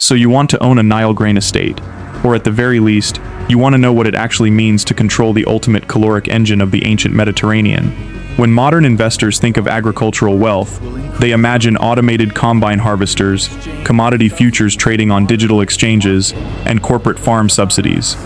So you want to own a Nile grain estate, or at the very least, you want to know what it actually means to control the ultimate caloric engine of the ancient Mediterranean. When modern investors think of agricultural wealth, they imagine automated combine harvesters, commodity futures trading on digital exchanges, and corporate farm subsidies.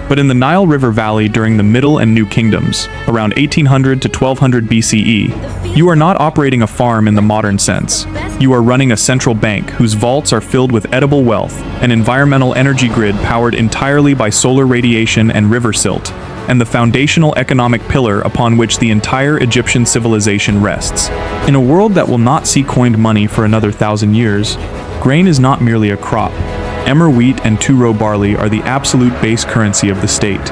But in the Nile River Valley during the Middle and New Kingdoms, around 1800 to 1200 BCE, you are not operating a farm in the modern sense. You are running a central bank whose vaults are filled with edible wealth, an environmental energy grid powered entirely by solar radiation and river silt, and the foundational economic pillar upon which the entire Egyptian civilization rests. In a world that will not see coined money for another 1,000 years, grain is not merely a crop. Emmer wheat and two-row barley are the absolute base currency of the state.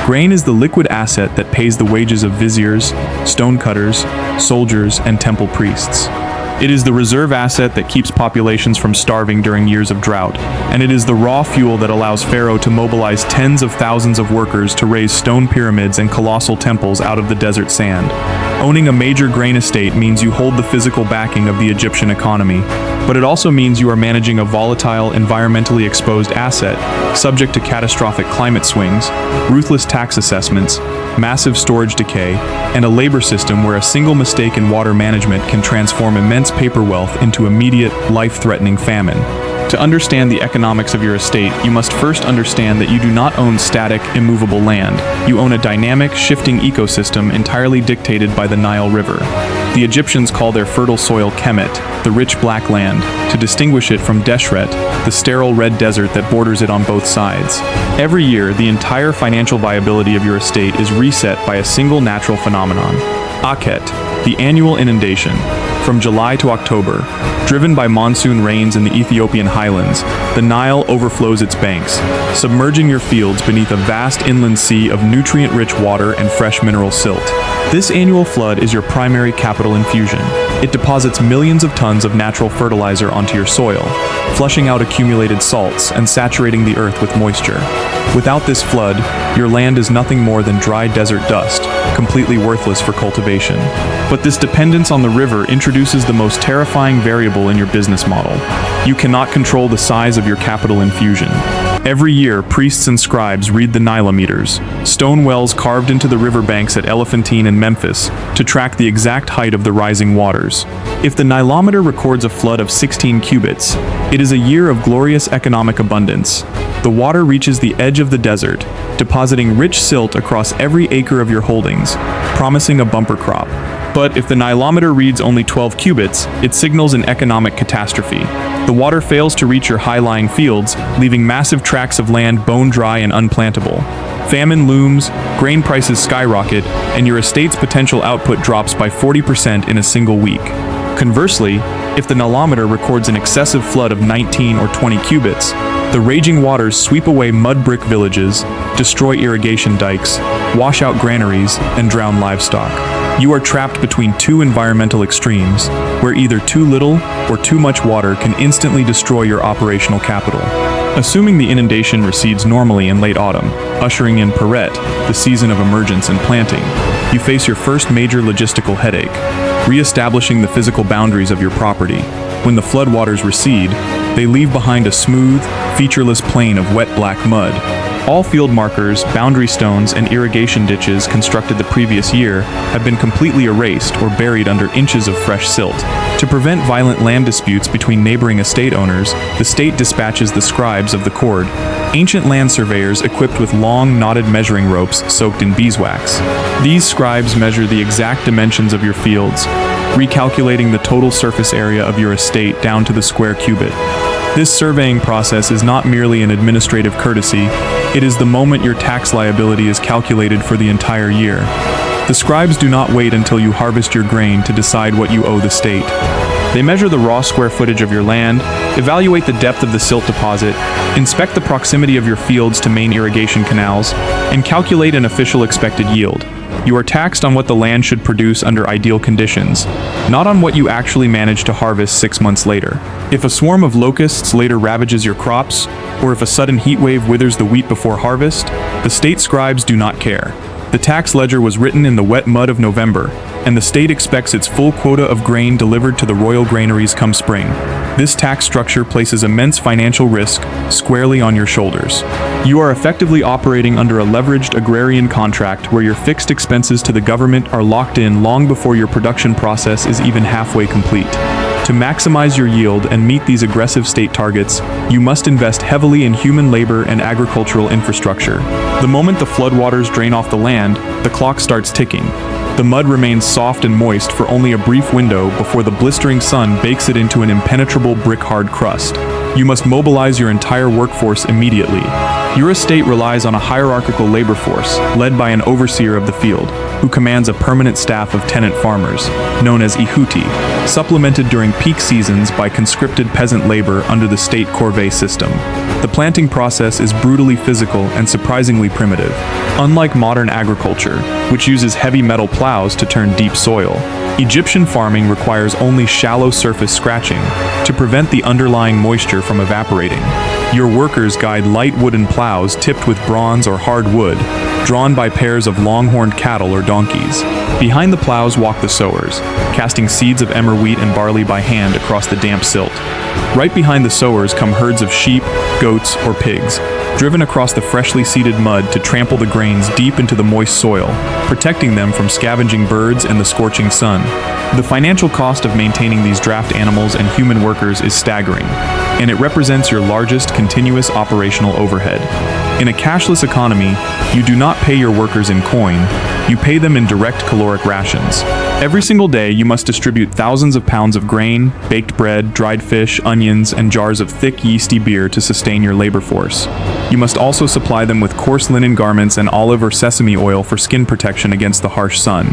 Grain is the liquid asset that pays the wages of viziers, stonecutters, soldiers, and temple priests. It is the reserve asset that keeps populations from starving during years of drought, and it is the raw fuel that allows Pharaoh to mobilize tens of thousands of workers to raise stone pyramids and colossal temples out of the desert sand. Owning a major grain estate means you hold the physical backing of the Egyptian economy, but it also means you are managing a volatile, environmentally exposed asset, subject to catastrophic climate swings, ruthless tax assessments, massive storage decay, and a labor system where a single mistake in water management can transform immense paper wealth into immediate, life-threatening famine. To understand the economics of your estate, you must first understand that you do not own static, immovable land. You own a dynamic, shifting ecosystem entirely dictated by the Nile River. The Egyptians call their fertile soil Kemet, the rich black land, to distinguish it from Deshret, the sterile red desert that borders it on both sides. Every year, the entire financial viability of your estate is reset by a single natural phenomenon, Akhet, the annual inundation. From July to October, driven by monsoon rains in the Ethiopian highlands, the Nile overflows its banks, submerging your fields beneath a vast inland sea of nutrient-rich water and fresh mineral silt. This annual flood is your primary capital infusion. It deposits millions of tons of natural fertilizer onto your soil, flushing out accumulated salts and saturating the earth with moisture. Without this flood, your land is nothing more than dry desert dust, completely worthless for cultivation. But this dependence on the river introduces the most terrifying variable in your business model. You cannot control the size of your capital infusion. Every year, priests and scribes read the Nilometers, stone wells carved into the riverbanks at Elephantine and Memphis, to track the exact height of the rising waters. If the Nilometer records a flood of 16 cubits, it is a year of glorious economic abundance. The water reaches the edge of the desert, depositing rich silt across every acre of your holdings, promising a bumper crop. But if the Nilometer reads only 12 cubits, it signals an economic catastrophe. The water fails to reach your high-lying fields, leaving massive tracts of land bone-dry and unplantable. Famine looms, grain prices skyrocket, and your estate's potential output drops by 40% in a single week. Conversely, if the Nilometer records an excessive flood of 19 or 20 cubits, the raging waters sweep away mud brick villages, destroy irrigation dikes, wash out granaries, and drown livestock. You are trapped between two environmental extremes, where either too little or too much water can instantly destroy your operational capital. Assuming the inundation recedes normally in late autumn, ushering in Peret, the season of emergence and planting, you face your first major logistical headache, re-establishing the physical boundaries of your property. When the floodwaters recede, they leave behind a smooth, featureless plain of wet black mud. All field markers, boundary stones, and irrigation ditches constructed the previous year have been completely erased or buried under inches of fresh silt. To prevent violent land disputes between neighboring estate owners, the state dispatches the scribes of the cord, ancient land surveyors equipped with long, knotted measuring ropes soaked in beeswax. These scribes measure the exact dimensions of your fields, recalculating the total surface area of your estate down to the square cubit. This surveying process is not merely an administrative courtesy, it is the moment your tax liability is calculated for the entire year. The scribes do not wait until you harvest your grain to decide what you owe the state. They measure the raw square footage of your land, evaluate the depth of the silt deposit, inspect the proximity of your fields to main irrigation canals, and calculate an official expected yield. You are taxed on what the land should produce under ideal conditions, not on what you actually manage to harvest 6 months later. If a swarm of locusts later ravages your crops, or if a sudden heat wave withers the wheat before harvest, the state scribes do not care. The tax ledger was written in the wet mud of November, and the state expects its full quota of grain delivered to the royal granaries come spring. This tax structure places immense financial risk squarely on your shoulders. You are effectively operating under a leveraged agrarian contract where your fixed expenses to the government are locked in long before your production process is even halfway complete. To maximize your yield and meet these aggressive state targets, you must invest heavily in human labor and agricultural infrastructure. The moment the floodwaters drain off the land, the clock starts ticking. The mud remains soft and moist for only a brief window before the blistering sun bakes it into an impenetrable brick-hard crust. You must mobilize your entire workforce immediately. Your estate relies on a hierarchical labor force, led by an overseer of the field, who commands a permanent staff of tenant farmers, known as ihuti, supplemented during peak seasons by conscripted peasant labor under the state corvée system. The planting process is brutally physical and surprisingly primitive. Unlike modern agriculture, which uses heavy metal plows to turn deep soil, Egyptian farming requires only shallow surface scratching to prevent the underlying moisture from evaporating. Your workers guide light wooden plows tipped with bronze or hard wood, drawn by pairs of long-horned cattle or donkeys. Behind the plows walk the sowers, casting seeds of emmer wheat and barley by hand across the damp silt. Right behind the sowers come herds of sheep, goats, or pigs, driven across the freshly seeded mud to trample the grains deep into the moist soil, protecting them from scavenging birds and the scorching sun. The financial cost of maintaining these draft animals and human workers is staggering, and it represents your largest continuous operational overhead. In a cashless economy, you do not pay your workers in coin, you pay them in direct caloric rations. Every single day, you must distribute thousands of pounds of grain, baked bread, dried fish, onions, and jars of thick, yeasty beer to sustain your labor force. You must also supply them with coarse linen garments and olive or sesame oil for skin protection against the harsh sun.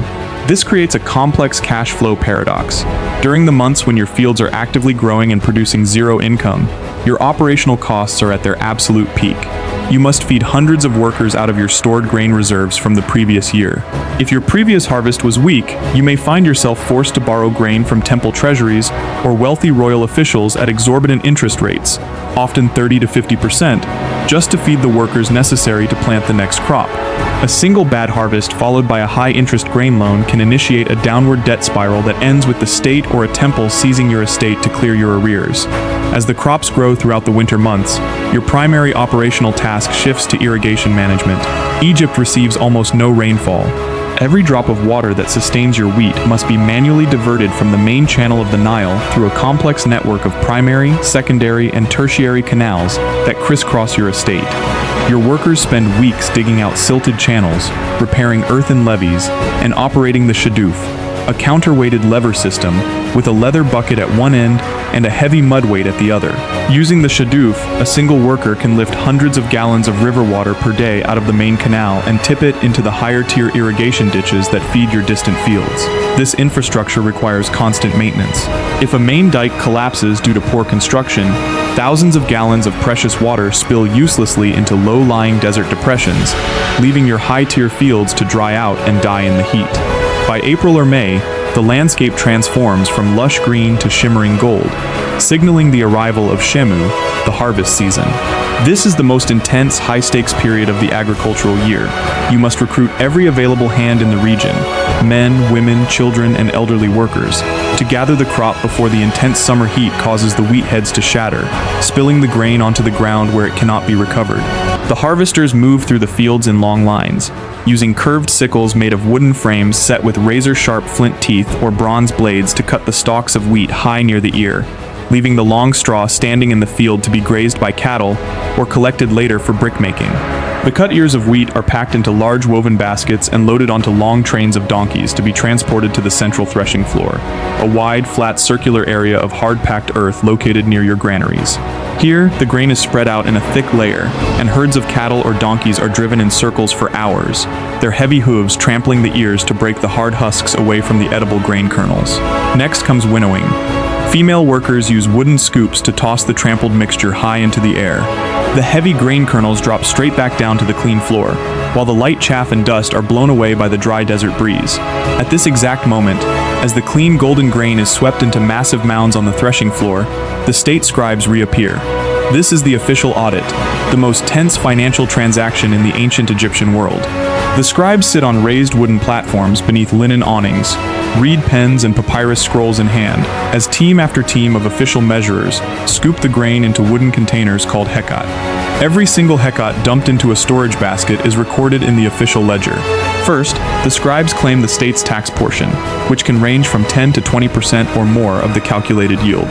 This creates a complex cash flow paradox. During the months when your fields are actively growing and producing zero income, your operational costs are at their absolute peak. You must feed hundreds of workers out of your stored grain reserves from the previous year. If your previous harvest was weak, you may find yourself forced to borrow grain from temple treasuries or wealthy royal officials at exorbitant interest rates, often 30 to 50%, just to feed the workers necessary to plant the next crop. A single bad harvest followed by a high-interest grain loan can initiate a downward debt spiral that ends with the state or a temple seizing your estate to clear your arrears. As the crops grow throughout the winter months, your primary operational task shifts to irrigation management. Egypt receives almost no rainfall. Every drop of water that sustains your wheat must be manually diverted from the main channel of the Nile through a complex network of primary, secondary, and tertiary canals that crisscross your estate. Your workers spend weeks digging out silted channels, repairing earthen levees, and operating the shadoof, a counterweighted lever system with a leather bucket at one end and a heavy mud weight at the other. Using the shadoof, a single worker can lift hundreds of gallons of river water per day out of the main canal and tip it into the higher-tier irrigation ditches that feed your distant fields. This infrastructure requires constant maintenance. If a main dike collapses due to poor construction, thousands of gallons of precious water spill uselessly into low-lying desert depressions, leaving your high-tier fields to dry out and die in the heat. By April or May, the landscape transforms from lush green to shimmering gold, signaling the arrival of Shemu, the harvest season. This is the most intense, high-stakes period of the agricultural year. You must recruit every available hand in the region, men, women, children, and elderly workers, to gather the crop before the intense summer heat causes the wheat heads to shatter, spilling the grain onto the ground where it cannot be recovered. The harvesters move through the fields in long lines, using curved sickles made of wooden frames set with razor-sharp flint teeth or bronze blades to cut the stalks of wheat high near the ear, leaving the long straw standing in the field to be grazed by cattle or collected later for brickmaking. The cut ears of wheat are packed into large woven baskets and loaded onto long trains of donkeys to be transported to the central threshing floor, a wide, flat, circular area of hard-packed earth located near your granaries. Here, the grain is spread out in a thick layer, and herds of cattle or donkeys are driven in circles for hours, their heavy hooves trampling the ears to break the hard husks away from the edible grain kernels. Next comes winnowing. Female workers use wooden scoops to toss the trampled mixture high into the air. The heavy grain kernels drop straight back down to the clean floor, while the light chaff and dust are blown away by the dry desert breeze. At this exact moment, as the clean golden grain is swept into massive mounds on the threshing floor, the state scribes reappear. This is the official audit, the most tense financial transaction in the ancient Egyptian world. The scribes sit on raised wooden platforms beneath linen awnings, reed pens and papyrus scrolls in hand, as team after team of official measurers scoop the grain into wooden containers called hekat. Every single hekat dumped into a storage basket is recorded in the official ledger. First, the scribes claim the state's tax portion, which can range from 10 to 20% or more of the calculated yield.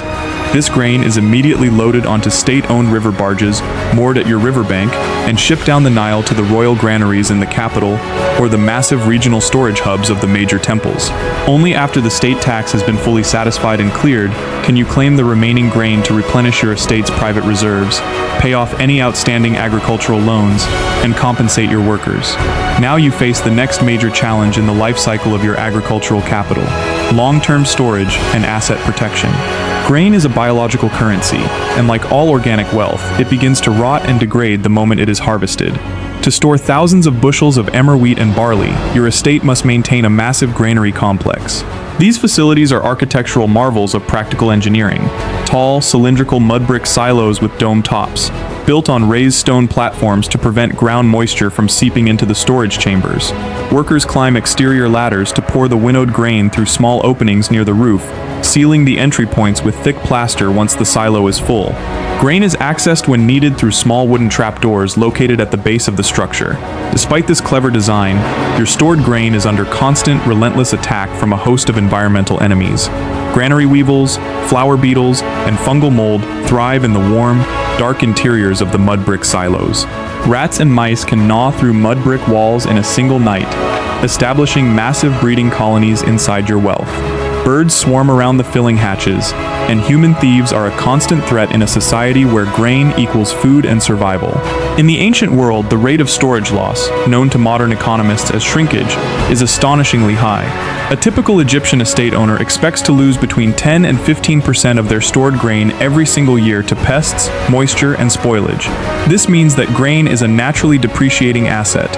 This grain is immediately loaded onto state-owned river barges moored at your riverbank and shipped down the Nile to the royal granaries in the capital or the massive regional storage hubs of the major temples. Only after the state tax has been fully satisfied and cleared can you claim the remaining grain to replenish your estate's private reserves, pay off any outstanding agricultural loans, and compensate your workers. Now you face the next major challenge in the life cycle of your agricultural capital: long-term storage and asset protection. Grain is a biological currency, and like all organic wealth, it begins to rot and degrade the moment it is harvested. To store thousands of bushels of emmer wheat and barley, your estate must maintain a massive granary complex. These facilities are architectural marvels of practical engineering: tall, cylindrical mud brick silos with dome tops, built on raised stone platforms to prevent ground moisture from seeping into the storage chambers. Workers climb exterior ladders to pour the winnowed grain through small openings near the roof, sealing the entry points with thick plaster once the silo is full. Grain is accessed when needed through small wooden trapdoors located at the base of the structure. Despite this clever design, your stored grain is under constant, relentless attack from a host of environmental enemies. Granary weevils, flower beetles, and fungal mold thrive in the warm, dark interiors of the mud brick silos. Rats and mice can gnaw through mud brick walls in a single night, establishing massive breeding colonies inside your wealth. Birds swarm around the filling hatches, and human thieves are a constant threat in a society where grain equals food and survival. In the ancient world, the rate of storage loss, known to modern economists as shrinkage, is astonishingly high. A typical Egyptian estate owner expects to lose between 10 and 15% of their stored grain every single year to pests, moisture, and spoilage. This means that grain is a naturally depreciating asset.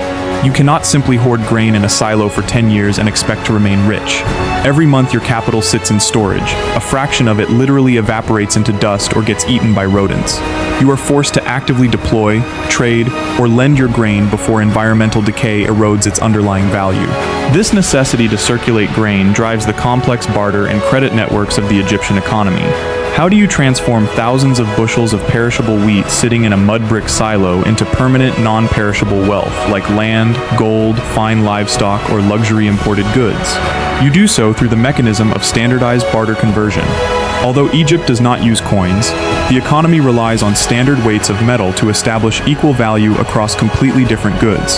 You cannot simply hoard grain in a silo for 10 years and expect to remain rich. Every month your capital sits in storage. A fraction of it literally evaporates into dust or gets eaten by rodents. You are forced to actively deploy, trade, or lend your grain before environmental decay erodes its underlying value. This necessity to circulate grain drives the complex barter and credit networks of the Egyptian economy. How do you transform thousands of bushels of perishable wheat sitting in a mud brick silo into permanent, non-perishable wealth like land, gold, fine livestock, or luxury imported goods? You do so through the mechanism of standardized barter conversion. Although Egypt does not use coins, the economy relies on standard weights of metal to establish equal value across completely different goods.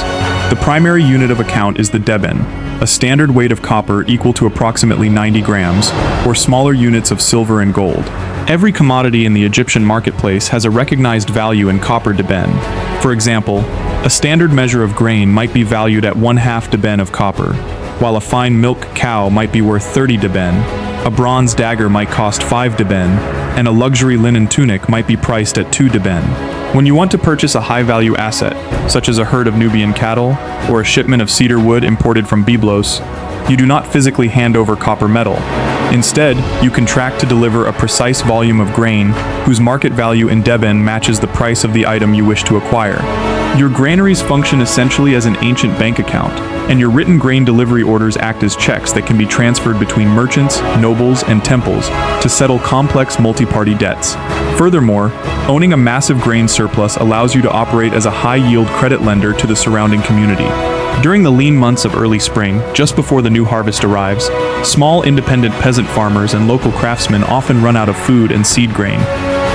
The primary unit of account is the deben, a standard weight of copper equal to approximately 90 grams, or smaller units of silver and gold. Every commodity in the Egyptian marketplace has a recognized value in copper deben. For example, a standard measure of grain might be valued at 1/2 deben of copper, while a fine milk cow might be worth 30 deben, a bronze dagger might cost 5 deben, and a luxury linen tunic might be priced at 2 deben. When you want to purchase a high-value asset, such as a herd of Nubian cattle or a shipment of cedar wood imported from Byblos, you do not physically hand over copper metal. Instead, you contract to deliver a precise volume of grain whose market value in deben matches the price of the item you wish to acquire. Your granaries function essentially as an ancient bank account, and your written grain delivery orders act as checks that can be transferred between merchants, nobles, and temples to settle complex multi-party debts. Furthermore, owning a massive grain surplus allows you to operate as a high-yield credit lender to the surrounding community. During the lean months of early spring, just before the new harvest arrives, small independent peasant farmers and local craftsmen often run out of food and seed grain.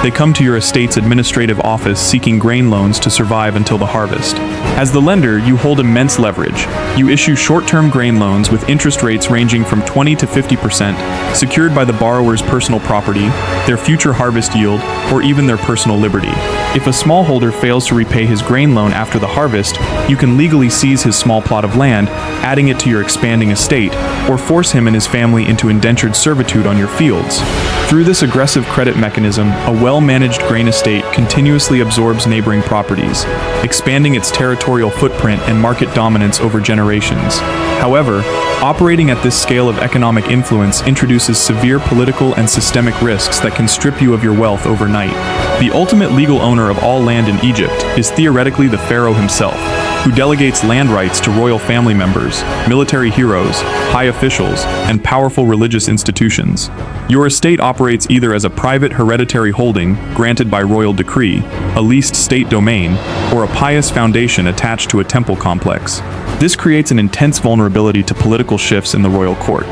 They come to your estate's administrative office seeking grain loans to survive until the harvest. As the lender, you hold immense leverage. You issue short-term grain loans with interest rates ranging from 20 to 50%, secured by the borrower's personal property, their future harvest yield, or even their personal liberty. If a smallholder fails to repay his grain loan after the harvest, you can legally seize his small plot of land, adding it to your expanding estate, or force him and his family into indentured servitude on your fields. Through this aggressive credit mechanism, a well-managed grain estate continuously absorbs neighboring properties, expanding its territorial footprint and market dominance over generations. However, operating at this scale of economic influence introduces severe political and systemic risks that can strip you of your wealth overnight. The ultimate legal owner of all land in Egypt is theoretically the pharaoh himself, who delegates land rights to royal family members, military heroes, high officials, and powerful religious institutions. Your estate operates either as a private hereditary holding granted by royal decree, a leased state domain, or a pious foundation attached to a temple complex. This creates an intense vulnerability to political shifts in the royal court.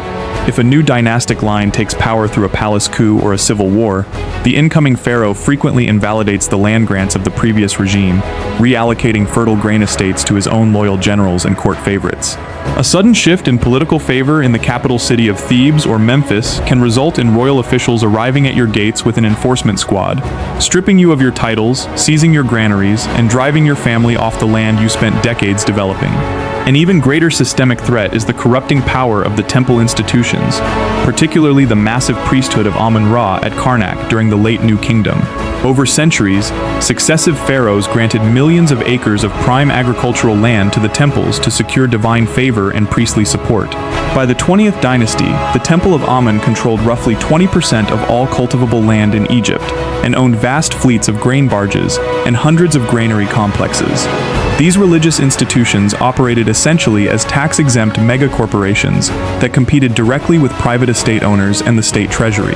If a new dynastic line takes power through a palace coup or a civil war, the incoming pharaoh frequently invalidates the land grants of the previous regime, reallocating fertile grain estates to his own loyal generals and court favorites. A sudden shift in political favor in the capital city of Thebes or Memphis can result in royal officials arriving at your gates with an enforcement squad, stripping you of your titles, seizing your granaries, and driving your family off the land you spent decades developing. An even greater systemic threat is the corrupting power of the temple institutions, particularly the massive priesthood of Amun-Ra at Karnak during the late New Kingdom. Over centuries, successive pharaohs granted millions of acres of prime agricultural land to the temples to secure divine favor and priestly support. By the 20th dynasty, the Temple of Amun controlled roughly 20% of all cultivable land in Egypt and owned vast fleets of grain barges and hundreds of granary complexes. These religious institutions operated essentially as tax-exempt megacorporations that competed directly with private estate owners and the state treasury.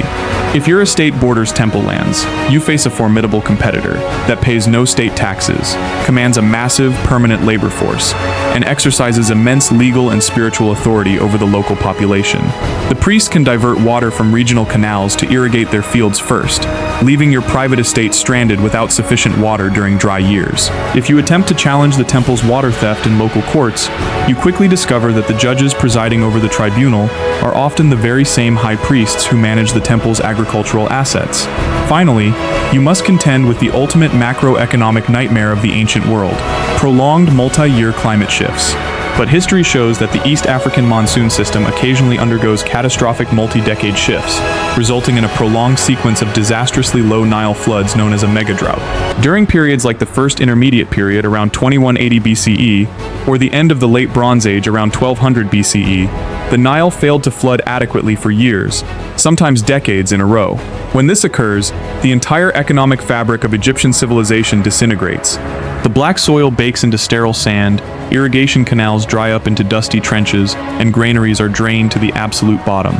If your estate borders temple lands, you face a formidable competitor that pays no state taxes, commands a massive, permanent labor force, and exercises immense legal and spiritual authority over the local population. The priests can divert water from regional canals to irrigate their fields first, leaving your private estate stranded without sufficient water during dry years. If you attempt to challenge the temple's water theft in local courts, you quickly discover that the judges presiding over the tribunal are often the very same high priests who manage the temple's agricultural assets. Finally, you must contend with the ultimate macroeconomic nightmare of the ancient world: prolonged multi-year climate shifts. But history shows that the East African monsoon system occasionally undergoes catastrophic multi-decade shifts, resulting in a prolonged sequence of disastrously low Nile floods known as a megadrought. During periods like the First Intermediate Period around 2180 BCE, or the end of the Late Bronze Age around 1200 BCE, the Nile failed to flood adequately for years, sometimes decades in a row. When this occurs, the entire economic fabric of Egyptian civilization disintegrates. The black soil bakes into sterile sand, irrigation canals dry up into dusty trenches, and granaries are drained to the absolute bottom.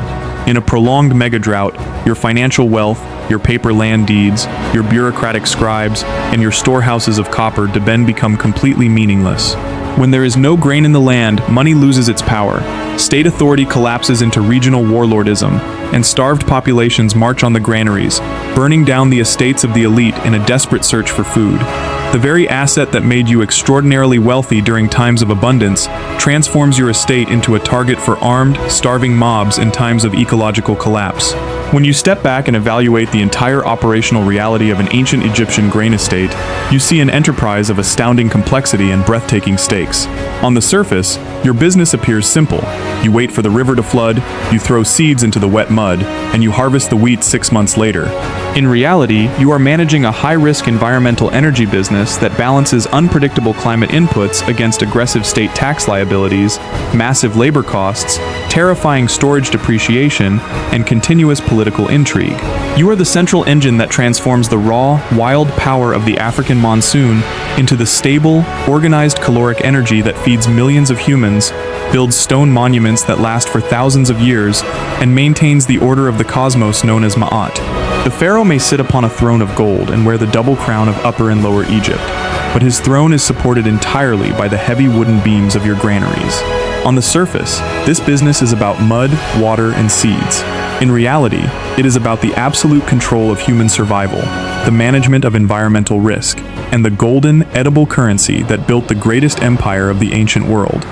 In a prolonged megadrought, your financial wealth, your paper land deeds, your bureaucratic scribes, and your storehouses of copper then become completely meaningless. When there is no grain in the land, money loses its power. State authority collapses into regional warlordism, and starved populations march on the granaries, burning down the estates of the elite in a desperate search for food. The very asset that made you extraordinarily wealthy during times of abundance transforms your estate into a target for armed, starving mobs in times of ecological collapse. When you step back and evaluate the entire operational reality of an ancient Egyptian grain estate, you see an enterprise of astounding complexity and breathtaking stakes. On the surface, your business appears simple. You wait for the river to flood, you throw seeds into the wet mud, and you harvest the wheat 6 months later. In reality, you are managing a high-risk environmental energy business that balances unpredictable climate inputs against aggressive state tax liabilities, massive labor costs, terrifying storage depreciation, and continuous political intrigue. You are the central engine that transforms the raw, wild power of the African monsoon into the stable, organized caloric energy that feeds millions of humans, builds stone monuments that last for thousands of years, and maintains the order of the cosmos known as Ma'at. The pharaoh may sit upon a throne of gold and wear the double crown of Upper and Lower Egypt, but his throne is supported entirely by the heavy wooden beams of your granaries. On the surface, this business is about mud, water, and seeds. In reality, it is about the absolute control of human survival, the management of environmental risk, and the golden, edible currency that built the greatest empire of the ancient world.